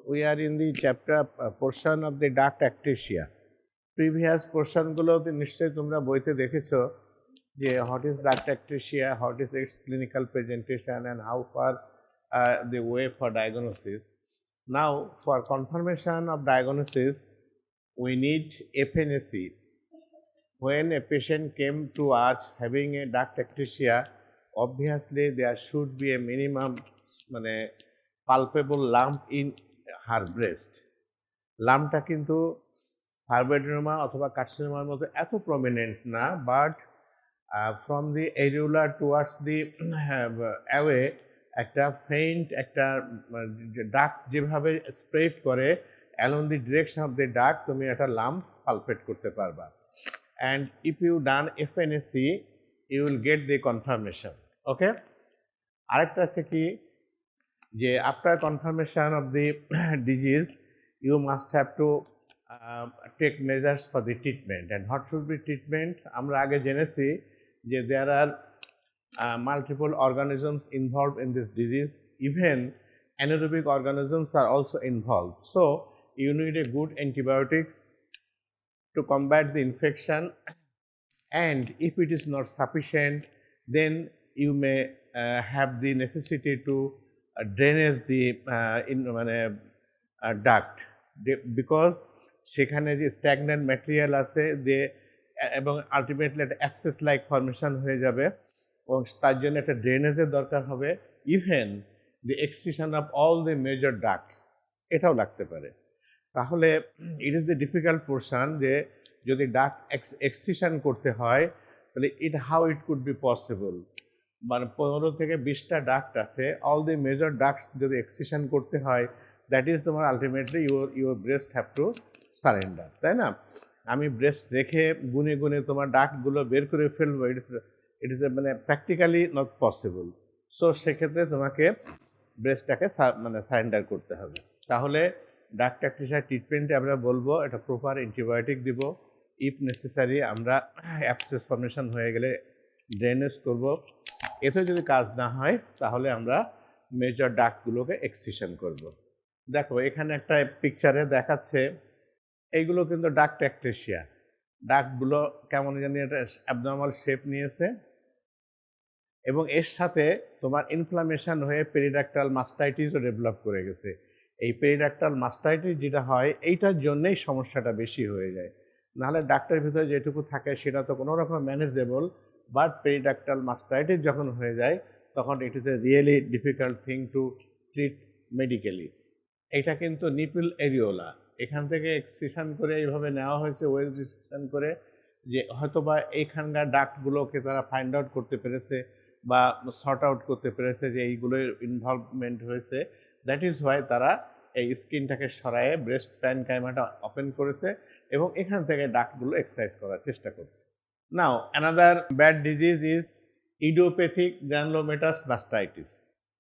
we are in the chapter portion of the duct ectasia. Previous portion গুলোতে নিশ্চয়ই তোমরা বইতে দেখেছো যে what is duct ectasia, what is its clinical presentation and how far the way for diagnosis. Now for confirmation of diagnosis we need FNAC. When a patient came to us having a duct ectasia, obviously there should be a minimum palpable lump in her breast. লাম্পটা কিন্তু fibroadenoma অথবা কার্সিনোমার মতো এত prominent না, but from the areolar towards the away একটা faint একটা duct যেভাবে spread করে along the direction of the duct তুমি একটা লাম্প পালপেট করতে পারবা। And if you done FNAC you will get the confirmation. Okay, আরেকটা আছে কি যে after confirmation of the disease you must have to take measures for the treatment. And what should be treatment? আমরা আগে জেনেছি যে there are multiple organisms involved in this disease, even anaerobic organisms are also involved. So you need a good antibiotics to combat the infection, and if it is not sufficient then you may have the necessity to drainage the duct, because সেখানে যে stagnant material আছে এবং ultimately একটা abscess like formation হয়ে যাবে এবং তার জন্য একটা ড্রেনেজের দরকার হবে। Even the excision of all the major ducts এটাও লাগতে পারে। তাহলে it is the difficult portion যে যদি ডাক্ট এক্সট্রিশন করতে হয় তাহলে how it could be possible. 15 থেকে 20টা ডাক্ট আছে, অল দি মেজর ডাক্টস যদি এক্সট্রিশন করতে হয় দ্যাট ইজ তোমার ultimately your breast have to surrender, তাই না? আমি ব্রেস্ট রেখে গুনে গুনে তোমার ডাক্টগুলো বের করে ফেলবো, it is practically not possible. So সেক্ষেত্রে তোমাকে ব্রেস্টটাকে সারেন্ডার করতে হবে। তাহলে ডাক্ট ectasia ট্রিটমেন্টে আমরা বলবো এটা প্রপার অ্যান্টিবায়োটিক দিব, ইফ নেসেসারি আমরা অ্যাবসেস ফর্মেশন হয়ে গেলে ড্রেনেজ করব। এতে যদি কাজ না হয় তাহলে আমরা মেজর ডাক্টগুলোকে এক্সট্রিশন করব। দেখো এখানে একটা পিকচারে দেখাচ্ছে এইগুলো কিন্তু ডাক্ট ectasia। ডাক্টগুলো কেমন জানি একটা অ্যাবনর্মাল শেপ নিয়েছে এবং এর সাথে তোমার ইনফ্লামেশন হয়ে পেরিডাক্টাল মাস্টাইটিসও ডেভেলপ করে গেছে। এই পেরিডাক্টাল মাস্টাইটিস যেটা হয় এইটার জন্যই সমস্যাটা বেশি হয়ে যায়, নাহলে ডাক্টের ভিতরে যেটুকু থাকে সেটা তো কোনো রকম ম্যানেজেবল, বাট পেরিডাক্টাল মাস্টাইটিস যখন হয়ে যায় তখন ইট is a really difficult thing to treat medically. এটা কিন্তু নিপল এরিওলা, এখান থেকে এক্সট্রিশন করে এইভাবে নেওয়া হয়েছে, ওয়েল ডিসেকশন করে, যে হয়তোবা এইখানকার ডাক্টগুলোকে তারা ফাইন্ড আউট করতে পেরেছে বা সর্ট আউট করতে পেরেছে যে এইগুলোর ইনভলভমেন্ট হয়েছে। দ্যাট ইজ হোয়াই তারা এই স্কিনটাকে সরায়ে ব্রেস্ট প্যানকাইমাটা ওপেন করেছে এবং এখান থেকে ডাক্টগুলো এক্সারসাইজ করার চেষ্টা করছে। Now another bad disease is idiopathic granulomatous mastitis.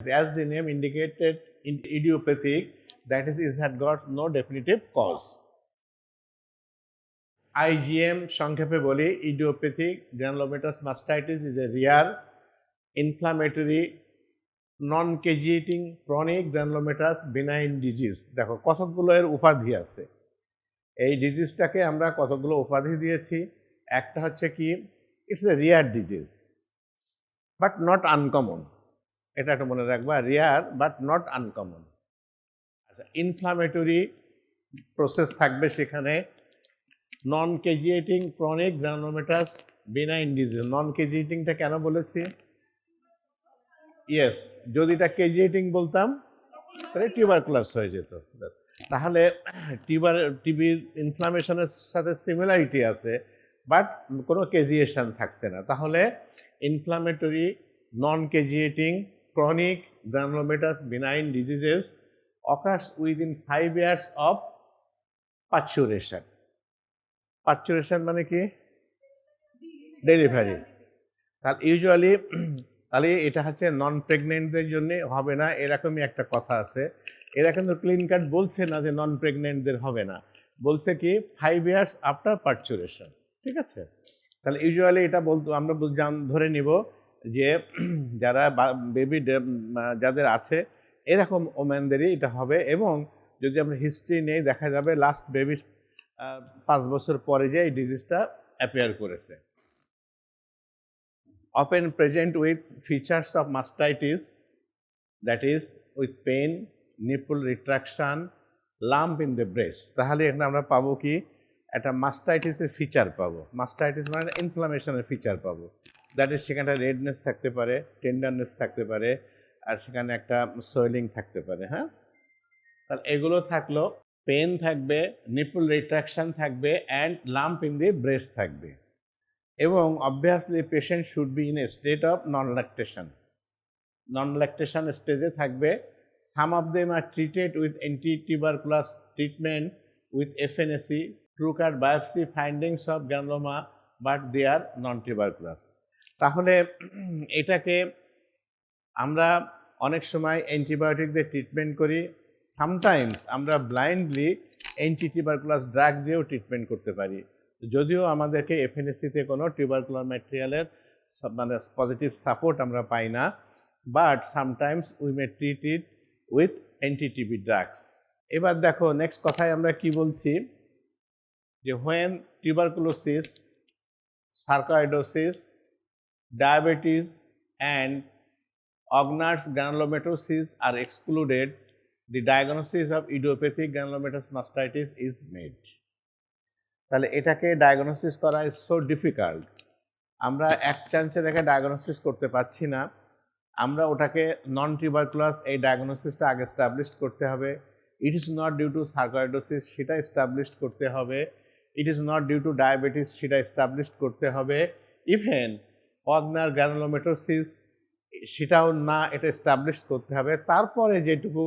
As the name indicated, idiopathic, that is it had got no definitive cause. IgM সংক্ষেপে বলি, idiopathic granulomatous mastitis is a rare inflammatory non-caseating chronic granulomatous benign disease. দেখো কতগুলো এর উপাধি আছে, এই ডিজিজটাকে আমরা কতগুলো উপাধি দিয়েছি। একটা হচ্ছে কি, it's a rare disease but not uncommon, এটা একটু মনে রাখবা, rare but not uncommon. Inflammatory process থাকবে সেখানে, non caseating chronic granulomatous benign disease. Non কেজিয়েটিংটা কেন বলেছি? ইয়েস, যদি এটা কেজিয়েটিং বলতাম তাহলে টিউবারকুলাস হয়ে যেত। তাহলে টিবির ইনফ্লামেশনের সাথে সিমিলারিটি আছে বাট কোনো কেজিয়েশন থাকছে না। তাহলে inflammatory non caseating chronic granulomatous benign diseases occurs within 5 years of parturition. Parturition মানে কি? ডেলিভারি। তাহলে ইউজুয়ালি তাহলে এটা হচ্ছে নন প্রেগনেন্টদের জন্য হবে না, এরকমই একটা কথা আছে। এরা কিন্তু ক্লিন কাট বলছে না যে নন প্রেগনেন্টদের হবে না, বলছে কি 5 years আফটার পার্চুরেশন। ঠিক আছে, তাহলে ইউজুয়ালি এটা আমরা ধরে নিব যে যারা বেবি যাদের আছে এরকম ওমেনদেরই এটা হবে এবং যদি আমরা হিস্ট্রি নেই দেখা যাবে লাস্ট বেবির 5 বছর পরে যে এই ডিজিজটা অ্যাপিয়ার করেছে। Often present with features of mastitis, that is with pain, nipple retraction, lump in the breast. তাহলে এখানে আমরা পাবো কি একটা মাস্টাইটিসের ফিচার পাবো। মাস্টাইটিস মানে ইনফ্লামেশনের ফিচার পাবো। দ্যাট ইজ সেখানে রেডনেস থাকতে পারে, টেন্ডারনেস থাকতে পারে, আর সেখানে একটা সোয়েলিং থাকতে পারে। হ্যাঁ, তাহলে এগুলো থাকলো, পেন থাকবে, নিপল রিট্রাকশন থাকবে, and lump in the breast থাকবে। এবং obviously patient should be in a state of non lactation স্টেজে থাকবে। Some of them are treated with anti-tuberculous treatment with FNAC, trucut biopsy findings of granuloma, but they are non tuberculous. তাহলে এটাকে আমরা অনেক সময় antibiotic দিয়ে treatment করি, sometimes আমরা ব্লাইন্ডলি অ্যান্টি-টিউবারকুলাস ড্রাগ দিয়েও ট্রিটমেন্ট করতে পারি, যদিও আমাদেরকে এফএনএসিতে কোনো টিউবারকুলার ম্যাটেরিয়ালের মানে পজিটিভ সাপোর্ট আমরা পাই না, but sometimes we may treat it with anti-TB drugs. এবার দেখো নেক্সট কথায় আমরা কি বলছি, যে when tuberculosis, sarcoidosis, diabetes and Ogner's granulomatosis are excluded, the diagnosis of idiopathic granulomatous mastitis is made. তাহলে এটাকে ডায়াগনোসিস করা ইজ সো ডিফিকাল্ট। আমরা এক চান্সে দেখে ডায়াগনোসিস করতে পারছি না, আমরা ওটাকে নন টিউবারকুলাস এই ডায়াগনোসিসটা আগে এস্টাবলিশ করতে হবে। It is not due to sarcoidosis, সেটা এস্টাবলিশ করতে হবে। It is not due to diabetes, সেটা এস্টাবলিশ করতে হবে। ইভেন অগনার গ্রানুলোমেটোসিস সেটাও না, এটা এস্টাবলিশ করতে হবে। তারপরে যেটুকু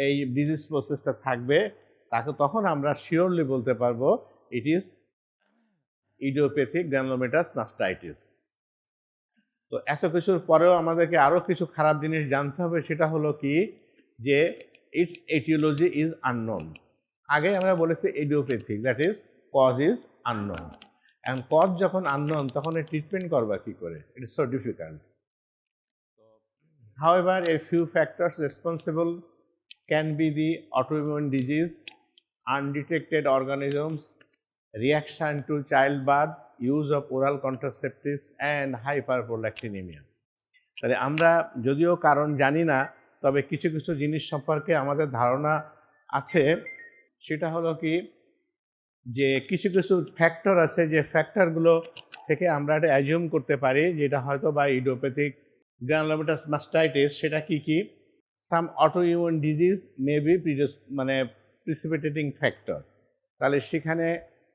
এই ডিজিজ প্রসেসটা থাকবে তাকে তখন আমরা শিওরলি বলতে পারবো it is idiopathic granulomatous mastitis. তো এত কিছুর পরেও আমাদেরকে আরও কিছু খারাপ জিনিস জানতে হবে, সেটা হলো কি যে ইটস এটিওলজি ইজ আননোন। আগে আমরা বলেছি idiopathic, that is cause is unknown, and cause যখন আননোন তখন এই ট্রিটমেন্ট করবা কী করে, it is so difficult. However, a few factors responsible can be the autoimmune disease, undetected organisms, reaction to childbirth, use of oral contraceptives and hyperprolactinemia. তাহলে আমরা যদিও কারণ জানি না, তবে কিছু কিছু জিনিস সম্পর্কে আমাদের ধারণা আছে। সেটা হলো কি যে কিছু কিছু ফ্যাক্টর আছে, যে ফ্যাক্টরগুলো থেকে আমরা এটা অ্যাজিউম করতে পারি যেটা হয়তো বা ইডিওপ্যাথিক গ্রানুলোমেটাস মাস্টাইটিস। সেটা কি কি? সাম অটোইমিউন ডিজিজ মে বি মানে প্রিসিপিটেটিং ফ্যাক্টর। তাহলে সেখানে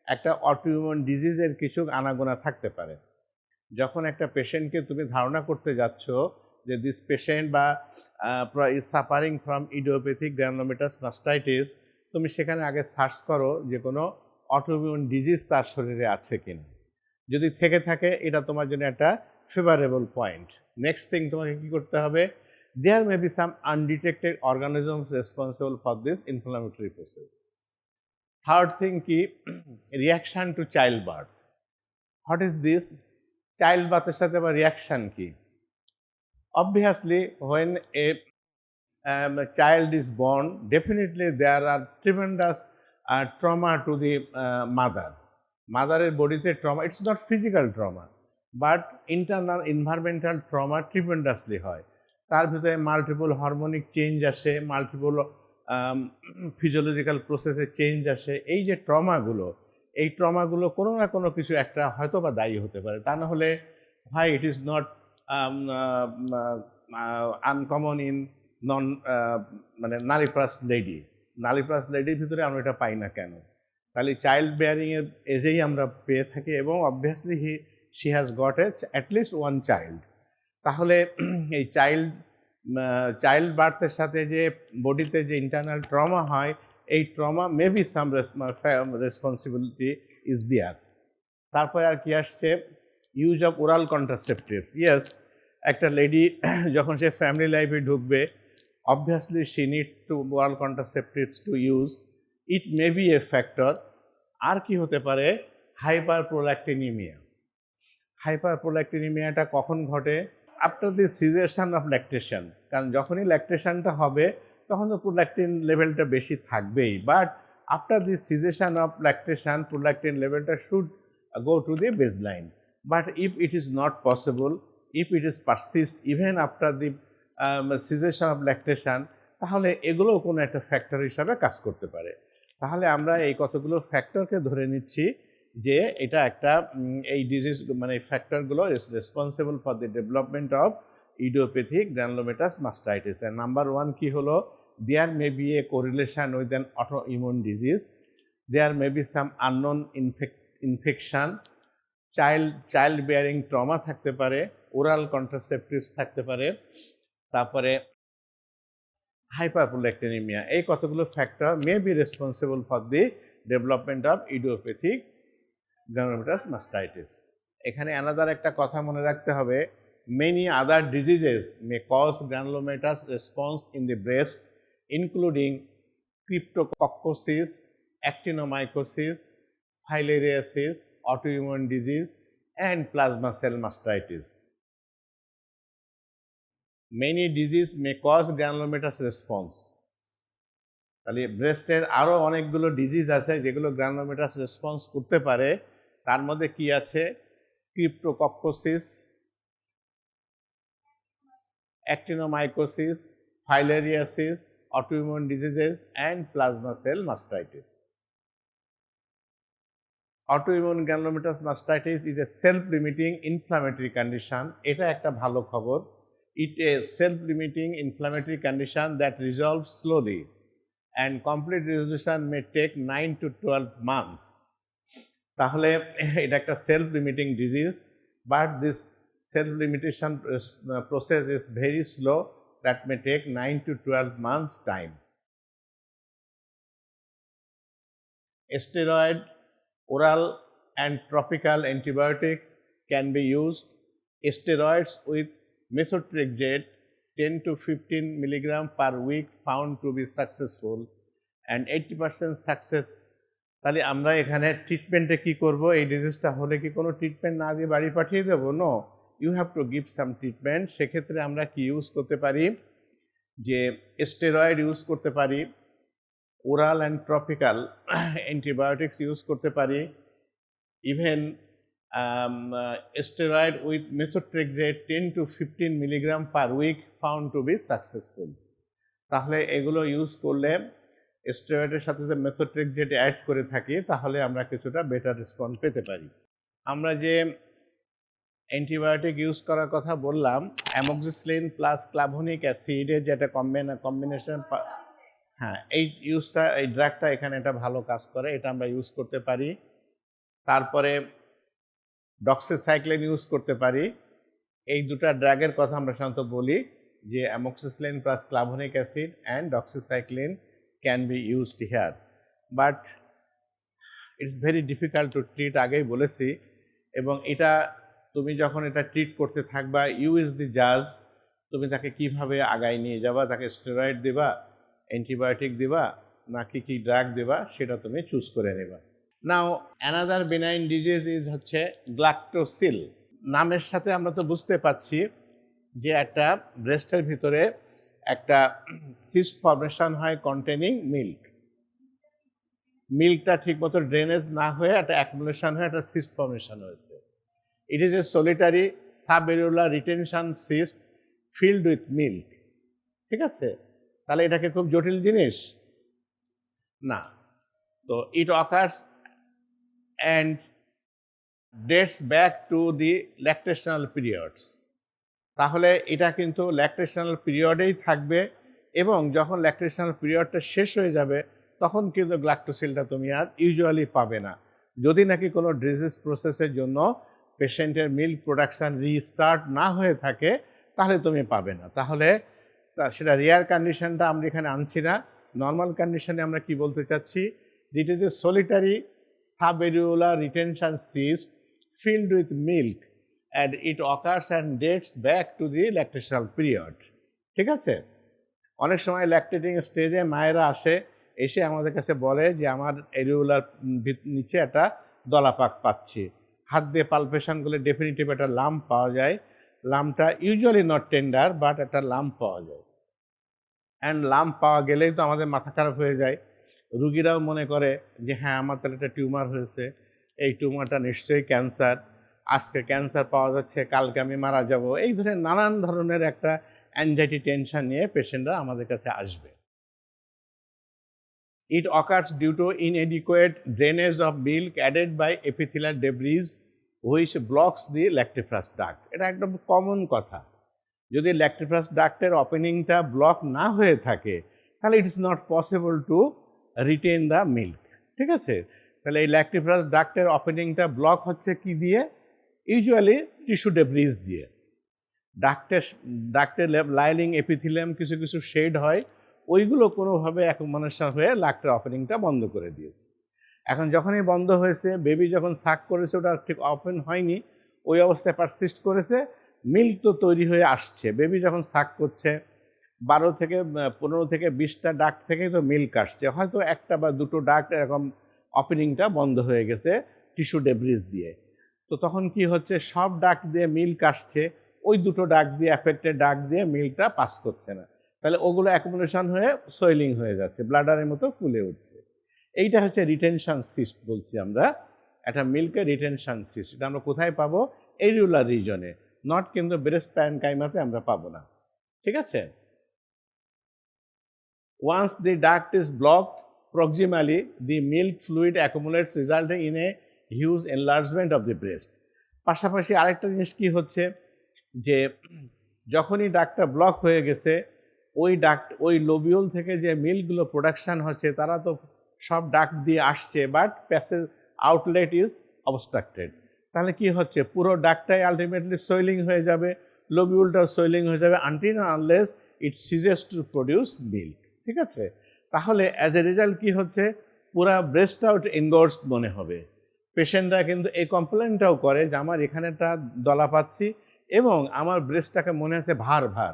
একটা অটোইমিউন ডিজিজের কিছু আনাগোনা থাকতে পারে। যখন একটা পেশেন্টকে তুমি ধারণা করতে যাচ্ছ যে দিস পেশেন্ট বা is suffering from idiopathic granulomatous mastitis, তুমি সেখানে আগে সার্চ করো যে কোনো অটোইমিউন ডিজিজ তার শরীরে আছে কিনা। যদি থেকে থাকে এটা তোমার জন্য একটা ফেভারেবল পয়েন্ট। নেক্সট থিং তোমাকে কী করতে হবে, there may be some undetected organisms responsible for this inflammatory process. Third thing কি, reaction to child birth. What is this? Child বার্থের সাথে আবার রিয়াকশান কি? Obviously when a child is born, definitely there are tremendous trauma to the mother. মাদারের বডিতে trauma, it's not physical trauma but internal environmental trauma tremendously হয়। তার ভিতরে multiple হরমোনিক change আসে, multiple physiological প্রসেসে চেঞ্জ আসে। এই যে ট্রমাগুলো, এই ট্রমাগুলো কোনো না কোনো কিছু একটা হয়তো বা দায়ী হতে পারে। তা না হলে why it is not uncommon in নন মানে নালিপ্রাস লেডি। নালিপ্রাস লেডির ভিতরে আমরা এটা পাই না কেন? তাহলে চাইল্ড বেয়ারিংয়ের এজেই আমরা পেয়ে থাকি, এবং obviously she has got at least one child. তাহলে এই চাইল্ড বার্থের সাথে যে বডিতে যে ইন্টারনাল ট্রমা হয়, এই trauma may be some responsibility is there. তারপরে আর কি আসছে, use of oral contraceptives. Yes, একটা লেডি যখন সে ফ্যামিলি লাইফে ঢুকবে, obviously she needs to oral contraceptives to use. It may be a factor. আর কি হতে পারে? হাইপারপ্রোল্যাক্টিনিমিয়া। হাইপারপ্রোল্যাক্টিনিমিয়াটা কখন ঘটে? After the cessation of lactation. কারণ যখনই ল্যাকটেশনটা হবে তখন তো প্রোল্যাক্টিন লেভেলটা বেশি থাকবেই, but after the cessation of lactation prolactin লেভেলটা should go to the baseline. But if it is not possible, if it is persist even after the cessation of lactation, তাহলে এগুলোও কোনো একটা ফ্যাক্টর হিসাবে কাজ করতে পারে। তাহলে আমরা এই কতগুলো ফ্যাক্টরকে ধরে নিচ্ছি যে এটা একটা এই ডিজিজ মানে ফ্যাক্টরগুলো is responsible for the development of idiopathic granulomatous mastitis. Number one কি হলো, there may be a correlation with an autoimmune disease, there may be some unknown infection, child bearing trauma থাকতে পারে, ওরাল কন্ট্রাসেপটিভস থাকতে পারে, তারপরে hyperprolactinaemia. এই কতগুলো factor may be responsible for the development of idiopathic granulomatous mastitis. এখানে another একটা কথা মনে রাখতে হবে, many other diseases may cause granulomatous response in the breast including cryptococcosis, actinomycosis, filariasis, autoimmune disease, and plasma cell mastitis. Many disease may cause granulomatous response. তাহলে ব্রেস্টের আরও অনেকগুলো disease আছে যেগুলো গ্রানুলোমেটাস রেসপন্স করতে পারে। তার মধ্যে কি আছে, ক্রিপ্টোকক্কোসিস, অ্যাক্টিনোমাইকোসিস, filariasis, autoimmune diseases, and plasma cell mastitis. Autoimmune granulomatous mastitis is a self-limiting inflammatory condition. এটা একটা ভালো খবর। It is a self-limiting inflammatory condition that resolves slowly and complete resolution may take 9 to 12 months. তাহলে এটা একটা self-limiting disease, but this self-limitation process is very slow that may take 9 to 12 months time. Steroid, oral and topical antibiotics can be used. Steroids with methotrexate 10 to 15 milligram per week found to be successful and 80% success. তাহলে আমরা এখানে ট্রিটমেন্টে কি করব, এই ডিজিজটা হলে কি কোনো treatment না দিয়ে বাড়ি পাঠিয়ে দেবো? No, you have to give some treatment. সেক্ষেত্রে আমরা কি ইউজ করতে পারি, যে স্টেরয়েড ইউজ করতে পারি, oral and tropical antibiotics use করতে পারি, even steroid with methotrexate 10 to 15 milligram per week found to be successful. তাহলে এগুলো ইউজ করলে স্টেরয়েডের সাথে যদি মেথোট্রেক্সেট অ্যাড করে থাকি তাহলে আমরা কিছুটা বেটার রেসপন্স পেতে পারি। আমরা যে অ্যান্টিবায়োটিক ইউজ করার কথা বললাম, অ্যামোক্সিসিলিন প্লাস ক্লাভোনিক অ্যাসিডের যেটা কম্বিনেশন, হ্যাঁ, এই ড্রাগটা এখানে একটা ভালো কাজ করে, এটা আমরা ইউজ করতে পারি। তারপরে ডক্সিসাইক্লিন ইউজ করতে পারি। এই দুটা ড্রাগের কথা আমরা সাধারণত বলি যে amoxicillin plus clavulanic acid and doxycycline can be used here, but it's very difficult to treat, আগেই বলেছি। এবং এটা তুমি যখন এটা ট্রিট করতে থাকবা, ইউ ইজ দি জাজ, তুমি তাকে কিভাবে আগায় নিয়ে যাবা, তাকে স্টেরয়েড দিবা, অ্যান্টিবায়োটিক দিবা, নাকি কি ড্রাগ দিবা, সেটা তুমি চুজ করে নেবা। নাও অ্যানাদার বেনাইন ডিজিজ ইজ হচ্ছে গ্লাক্টোসিল। নামের সাথে আমরা তো বুঝতে পারছি যে একটা ব্রেস্টের ভিতরে একটা সিস্ট ফর্মেশন হয় কন্টেনিং মিল্ক। মিল্কটা ঠিকমতো ড্রেনেজ না হয়ে একটা অ্যাকুমুলেশন হয়ে একটা সিস্ট ফর্মেশন হয়েছে। It is a solitary subareolar retention cyst filled with milk. ঠিক আছে, তাহলে এটাকে খুব জটিল জিনিস না। তো it occurs and dates back to the lactational periods. তাহলে এটা কিন্তু ল্যাকটেশনাল পিরিয়ডেই থাকবে, এবং যখন ল্যাকটেশনাল পিরিয়ডটা শেষ হয়ে যাবে তখন কিন্তু গ্লাক্টোসিলটা তুমি আর ইউজুয়ালি পাবে না, যদি নাকি কোনো ডিজিজ প্রসেসের জন্য পেশেন্টের মিল্ক প্রোডাকশান রিস্টার্ট না হয়ে থাকে, তাহলে তুমি পাবে না। তাহলে সেটা রেয়ার কন্ডিশনটা আমরা এখানে আনছি না। নর্মাল কন্ডিশনে আমরা কি বলতে চাচ্ছি, it is a solitary subareolar retention cyst filled with milk and it occurs and dates back to the lactational period. ঠিক আছে, অনেক সময় ল্যাকটেটিং স্টেজে মায়েরা এসে আমাদের কাছে বলে যে আমার এরিউলার নিচে একটা দলাপাক পাচ্ছি, হাত দিয়ে পালপেশন করলে ডেফিনিটিভ একটা লাম্প পাওয়া যায়। লাম্পটা ইউজুয়ালি নট টেন্ডার, বাট একটা লাম্প পাওয়া যায়। অ্যান্ড লাম্প পাওয়া গেলেই তো আমাদের মাথা খারাপ হয়ে যায়। রুগীরাও মনে করে যে হ্যাঁ, আমার তাহলে একটা টিউমার হয়েছে, এই টিউমারটা নিশ্চয়ই ক্যান্সার, আজকে ক্যান্সার পাওয়া যাচ্ছে, কালকে আমি মারা যাব। এই ধরনের নানান ধরনের একটা অ্যাংজাইটি টেনশন নিয়ে পেশেন্টরা আমাদের কাছে আসবে। It occurs due to inadequate drainage of milk added by epithelial debris which blocks the lactifrous duct. এটা একদম কমন কথা। যদি ল্যাক্টিফ্রাস ডাক্টের ওপেনিংটা ব্লক না হয়ে থাকে তাহলে it is not possible to written the milk. ঠিক আছে, তাহলে এই ল্যাক্টিফ্রাস ডাক্টের ওপেনিংটা ব্লক হচ্ছে কি দিয়ে? ইউজুয়ালি টিস্যু ডেব্রিজ দিয়ে। ডাক্টের লাইলিং এপিথিলিয়াম কিছু কিছু শেড হয়, ওইগুলো কোনোভাবে অ্যাকুমুলেশন হয়ে ডাক্টের ওপেনিংটা বন্ধ করে দিয়েছে। এখন যখনই বন্ধ হয়েছে, বেবি যখন সাক করেছে ওটা ঠিক ওপেন হয়নি, ওই অবস্থায় পারসিস্ট করেছে, মিল্ক তো তৈরি হয়ে আসছে। বেবি যখন সাক করছে 12 থেকে 15 থেকে 20টা ডাক্ট থেকেই তো মিল্ক আসছে, হয়তো একটা বা দুটো ডাক্ট এরকম ওপেনিংটা বন্ধ হয়ে গেছে টিস্যু ডেব্রিজ দিয়ে। তো তখন কি হচ্ছে, সব ডাক্ট দিয়ে মিল্ক আসছে, ওই দুটো ডাক্ট দিয়ে অ্যাফেক্টেড ডাক্ট দিয়ে মিল্কটা পাস করছে না, তাহলে ওগুলো অ্যাকুমুলেশন হয়ে সোয়েলিং হয়ে যাচ্ছে, ব্লাডারের মতো ফুলে উঠছে। এইটা হচ্ছে রিটেনশন সিস্ট বলছি আমরা, একটা মিল্কের রিটেনশন সিস্ট। এটা আমরা কোথায় পাবো? এরিউলার রিজনে, নট কিন্তু ব্রেস্ট প্যারেনকাইমাতে আমরা পাবো না। ঠিক আছে, once the duct is blocked proximally, the milk fluid accumulates resulting in a huge enlargement of the breast. পাশাপাশি আরেকটা জিনিস কি হচ্ছে, যে যখনই ডাক্টটা ব্লক হয়ে গেছে, ওই লোবিউল থেকে যে মিল্কগুলো প্রোডাকশান হচ্ছে তারা তো সব ডাক্ট দিয়ে আসছে, but passage outlet is obstructed. তাহলে কি হচ্ছে, পুরো ডাক্টটাই আলটিমেটলি সোয়েলিং হয়ে যাবে, লোবিউলটাও সোয়েলিং হয়ে যাবে, until unless it সিজেস to produce milk. ঠিক আছে, তাহলে অ্যাজ এ রেজাল্ট কী হচ্ছে, পুরা ব্রেস্টটাও এনগর্সড মনে হবে। পেশেন্টরা কিন্তু এই কমপ্লেনটাও করে যে আমার এখানেটা দলা পাচ্ছি এবং আমার ব্রেস্টটাকে মনে হচ্ছে ভার ভার।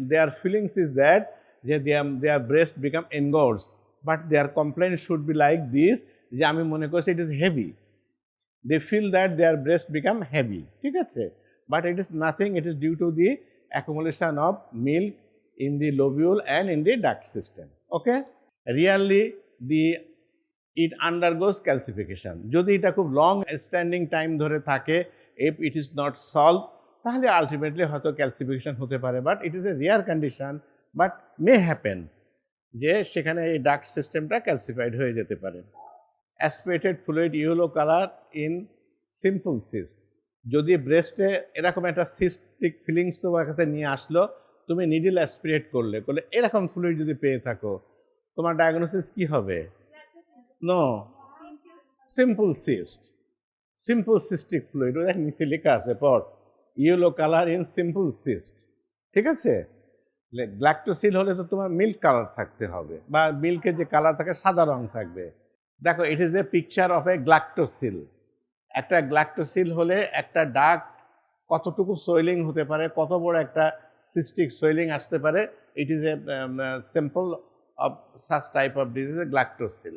দেয়ার ফিলিংস ইজ দ্যাট যে their breast become engorged, but their complain should be like this, যে আমি মনে করছি it is heavy. They feel that their breast become heavy, ঠিক আছে, but it is nothing, it is due to the accumulation of milk in the lobule and in the duct system. Okay, really it undergoes calcification. যদি এটা খুব long standing time ধরে থাকে, if it is not solved, তাহলে ultimately হয়তো calcification হতে পারে, but it is a rare condition, but may happen যে সেখানে এই ডাক্ট সিস্টেমটা ক্যালসিফাইড হয়ে যেতে পারে। Aspirated fluid yellow colour in simple cyst. যদি ব্রেস্টে এরকম একটা সিস্টিক ফিলিংস তোমার কাছে নিয়ে আসলো, তুমি নিডল অ্যাসপিরেট করলে এরকম ফ্লুইড যদি পেয়ে থাকো, তোমার ডায়াগনোসিস কি হবে? No, simple cyst, simple cystic fluid, ওদের নিচে লেখা আছে পর yellow colour in simple cyst. ঠিক আছে, গ্ল্যাক্টোসিল হলে তো তোমার মিল্ক কালার থাকতে হবে, বা মিল্কের যে কালার থাকে সাদা রং থাকবে। দেখো, it is a picture of a galactocele. একটা গ্ল্যাক্টোসিল হলে একটা ডাক্ট কতটুকু সোয়েলিং হতে পারে, কত বড় একটা সিস্টিক সোয়েলিং আসতে পারে, it is a sample of such type of disease a galactocele.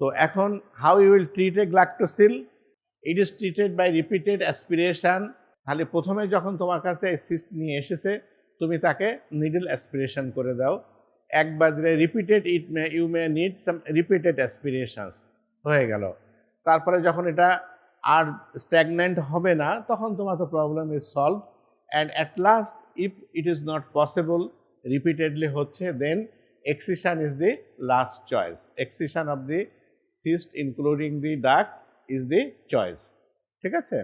তো এখন how you will treat a galactocele? It is treated by repeated aspiration. তাহলে প্রথমে যখন তোমার কাছে সিস্ট নিয়ে এসেছে, তুমি তাকে নিডল অ্যাসপিরেশন করে দাও একবার দিলে, repeated you may need some repeated aspirations, হয়ে গেল। তারপরে যখন এটা আর স্ট্যাগন্যান্ট হবে না, তখন তোমার তো problem is solve. And at last if it is not possible, repeatedly হচ্ছে, then excision is the last choice. Excision of the cyst including the duct is the choice. ঠিক আছে।